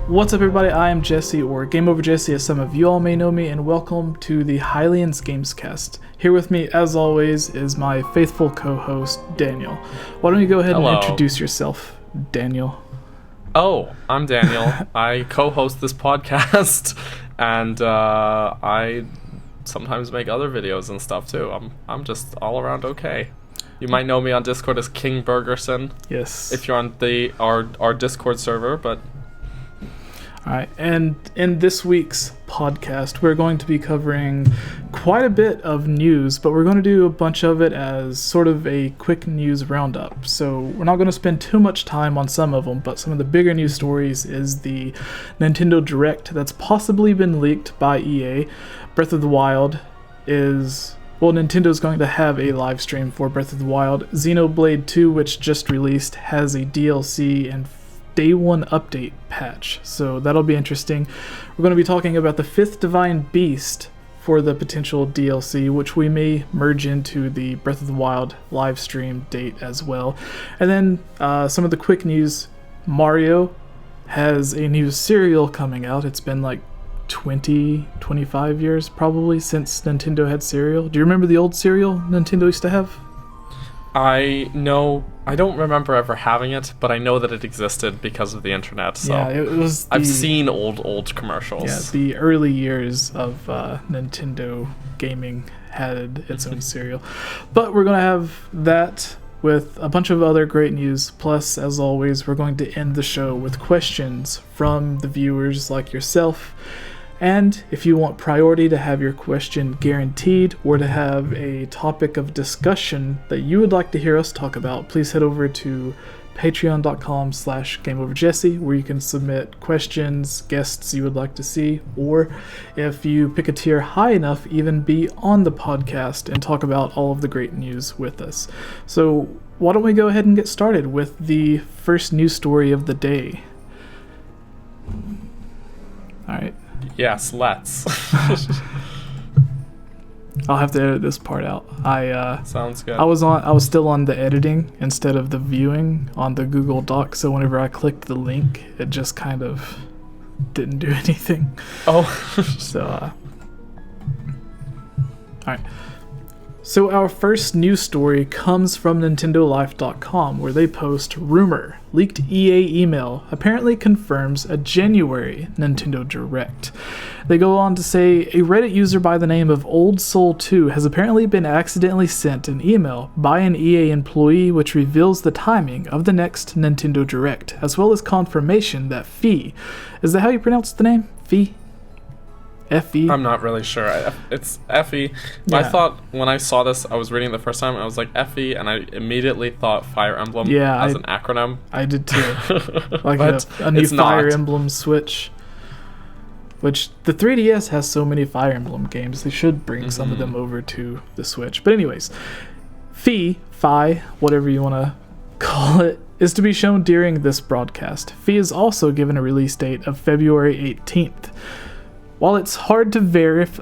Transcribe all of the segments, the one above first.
What's up, everybody? I am Jesse, or GameOverJesse as some of you all may know me, and welcome to the Hylians Gamescast. Here with me, as always, is my faithful co-host, Daniel. Why don't you go ahead and introduce yourself, Daniel? Oh, I'm Daniel. I co-host this podcast, and I sometimes make other videos and stuff too. I'm just all around okay. You might know me on Discord as King Burgerson. Yes. If you're on our Discord server, but... Alright, and in this week's podcast, we're going to be covering quite a bit of news, but we're going to do a bunch of it as sort of a quick news roundup. So we're not going to spend too much time on some of them, but some of the bigger news stories is the Nintendo Direct that's possibly been leaked by EA. Breath of the Wild is... Well, Nintendo's going to have a live stream for Breath of the Wild. Xenoblade 2, which just released, has a DLC and Day 1 update patch, so that'll be interesting. We're going to be talking about the fifth Divine Beast for the potential DLC, which we may merge into the Breath of the Wild live stream date as well. And then some of the quick news. Mario has a new cereal coming out. It's been like 25 years probably since Nintendo had cereal. Do you remember the old cereal Nintendo used to have? I don't remember ever having it, but I know that it existed because of the internet. So yeah, it was. I've seen old commercials. Yeah, the early years of Nintendo gaming had its own cereal. But we're gonna have that with a bunch of other great news. Plus, as always, we're going to end the show with questions from the viewers like yourself. And if you want priority to have your question guaranteed or to have a topic of discussion that you would like to hear us talk about, please head over to patreon.com/GameOverJesse, where you can submit questions, guests you would like to see, or if you pick a tier high enough, even be on the podcast and talk about all of the great news with us. So why don't we go ahead and get started with the first news story of the day. All right. Yes, let's. I'll have to edit this part out. Sounds good. I was still on the editing instead of the viewing on the Google Doc, so whenever I clicked the link, it just kind of didn't do anything. Oh. So, alright. So our first news story comes from NintendoLife.com, where they post, rumor, leaked EA email apparently confirms a January Nintendo Direct. They go on to say, a Reddit user by the name of Old Soul 2 has apparently been accidentally sent an email by an EA employee which reveals the timing of the next Nintendo Direct, as well as confirmation that Fee, is that how you pronounce the name? Fee? F-E? I'm not really sure. It's F-E. Yeah. I thought when I saw this, I was reading it the first time, and I was like, F-E, and I immediately thought Fire Emblem as an acronym. I did too. Like a new Fire Emblem Switch. Which, the 3DS has so many Fire Emblem games, they should bring some of them over to the Switch. But anyways, Fi, whatever you want to call it, is to be shown during this broadcast. Fi is also given a release date of February 18th. While it's hard to verify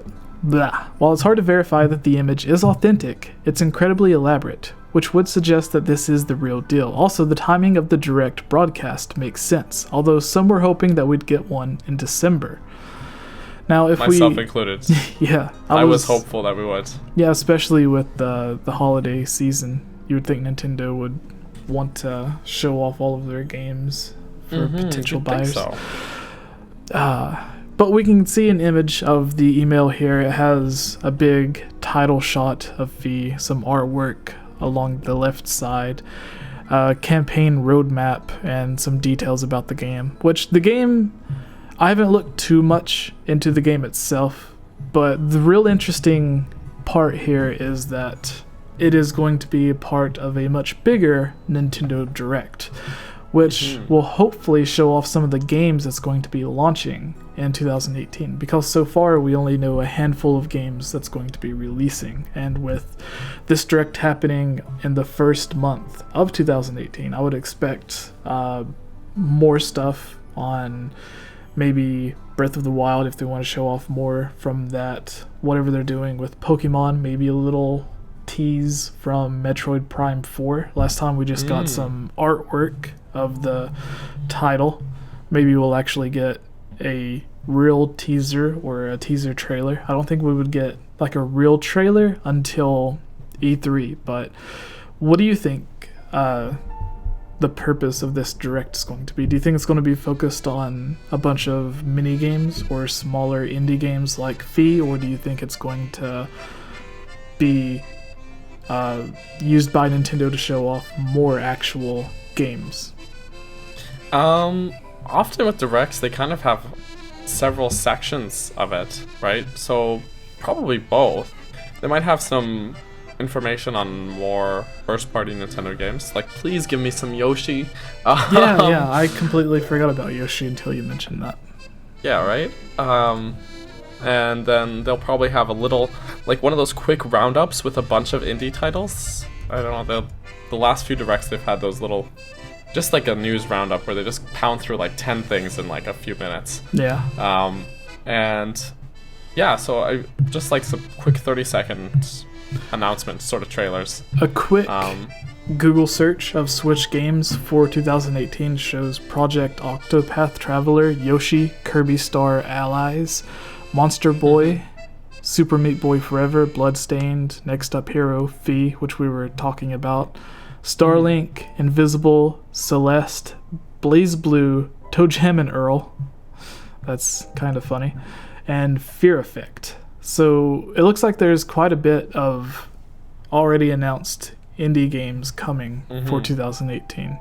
that the image is authentic, it's incredibly elaborate, which would suggest that this is the real deal. Also, the timing of the Direct broadcast makes sense, although some were hoping that we'd get one in December. Now, if myself included. Yeah. I was hopeful that we would. Yeah, especially with the holiday season. You would think Nintendo would want to show off all of their games for potential buyers. Think so. But we can see an image of the email here. It has a big title shot of Fee, some artwork along the left side, campaign roadmap, and some details about the game. Which the game, I haven't looked too much into the game itself, but the real interesting part here is that it is going to be a part of a much bigger Nintendo Direct, which will hopefully show off some of the games that's going to be launching in 2018, because so far we only know a handful of games that's going to be releasing, and with this Direct happening in the first month of 2018, I would expect more stuff on maybe Breath of the Wild if they want to show off more from that, whatever they're doing with Pokemon, maybe a little tease from Metroid Prime 4. Last time we just got some artwork of the title, maybe we'll actually get a real teaser or a teaser trailer. I don't think we would get like a real trailer until E3, but what do you think the purpose of this direct is going to be? Do you think it's going to be focused on a bunch of mini games or smaller indie games like Fee, or do you think it's going to be used by Nintendo to show off more actual games? Often with directs, they kind of have several sections of it, right? So probably both. They might have some information on more first-party Nintendo games. Like, please give me some Yoshi. Yeah, I completely forgot about Yoshi until you mentioned that. Yeah, right? And then they'll probably have a little, like one of those quick roundups with a bunch of indie titles. I don't know, the last few directs they've had those little, just like a news roundup where they just pound through like 10 things in like a few minutes. Yeah. And yeah, so I just like some quick 30-second announcements, sort of trailers. A quick Google search of Switch games for 2018 shows Project Octopath Traveler, Yoshi, Kirby Star Allies, Monster Boy, Super Meat Boy Forever, Bloodstained, Next Up Hero, Fee, which we were talking about, Starlink, Invisible, Celeste, Blaze Blue, Toe Jam and Earl. That's kind of funny. And Fear Effect. So it looks like there's quite a bit of already announced indie games coming for 2018,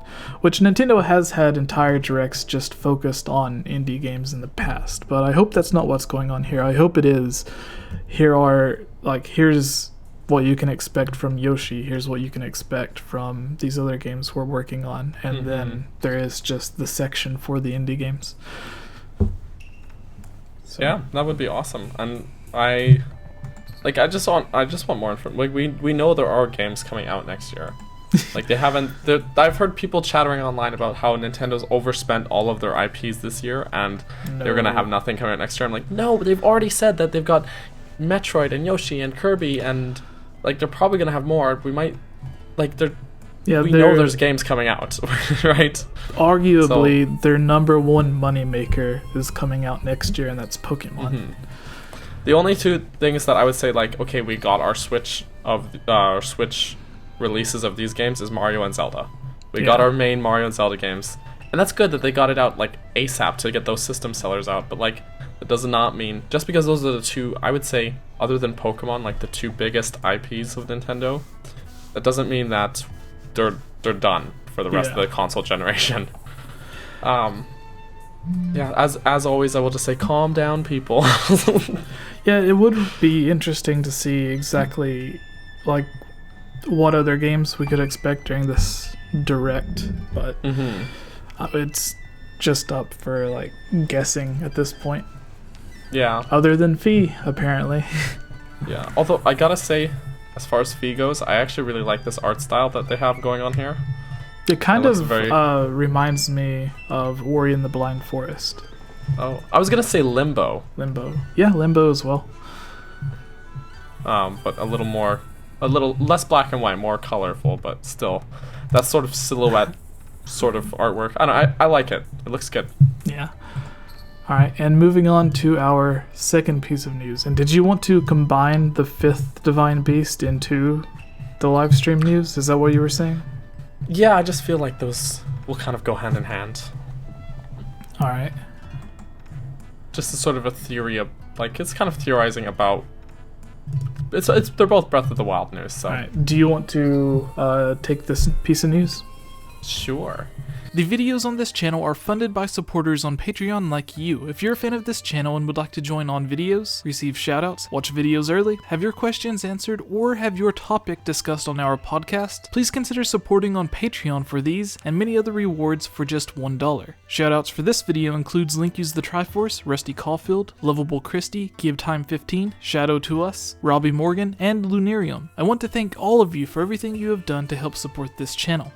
which Nintendo has had entire directs just focused on indie games in the past, but I hope that's not what's going on here. I hope it is, here's what you can expect from Yoshi, here's what you can expect from these other games we're working on, and then there is just the section for the indie games. So. Yeah, that would be awesome. And I just want more information. Like we know there are games coming out next year. Like I've heard people chattering online about how Nintendo's overspent all of their IPs this year and they're gonna have nothing coming out next year. I'm like, no, they've already said that they've got Metroid and Yoshi and Kirby and like they're probably gonna have more. We might like we know there's games coming out, right? Arguably, their number one moneymaker is coming out next year, and that's Pokemon. The only two things that I would say, like, okay, we got our Switch releases of these games is Mario and Zelda. We got our main Mario and Zelda games, and that's good that they got it out like ASAP to get those system sellers out. But like, that does not mean just because those are the two, I would say, other than Pokemon, like the two biggest IPs of Nintendo, that doesn't mean that they're done for the rest of the console generation. Yeah, as always, I will just say, calm down, people. Yeah, it would be interesting to see exactly like what other games we could expect during this direct, but it's just up for like guessing at this point. Yeah. Other than Fee, apparently. Yeah. Although I gotta say, as far as Fee goes, I actually really like this art style that they have going on here. It kind of reminds me of Ori and the Blind Forest. Oh, I was gonna say Limbo. Yeah, Limbo as well. But a little less black and white, more colorful, but still, that sort of silhouette, sort of artwork. I like it. It looks good. Yeah. All right, and moving on to our second piece of news. And did you want to combine the fifth Divine Beast into the live stream news? Is that what you were saying? Yeah, I just feel like those will kind of go hand in hand. All right. Just a sort of a theory of, like, it's kind of theorizing about. They're both Breath of the Wild news. So. All right. Do you want to take this piece of news? Sure. The videos on this channel are funded by supporters on Patreon like you. If you're a fan of this channel and would like to join on videos, receive shoutouts, watch videos early, have your questions answered, or have your topic discussed on our podcast, please consider supporting on Patreon for these and many other rewards for just $1. Shoutouts for this video includes Link Use the Triforce, Rusty Caulfield, Lovable Christie, Give Time 15, Shadow to Us, Robbie Morgan, and Lunarium. I want to thank all of you for everything you have done to help support this channel.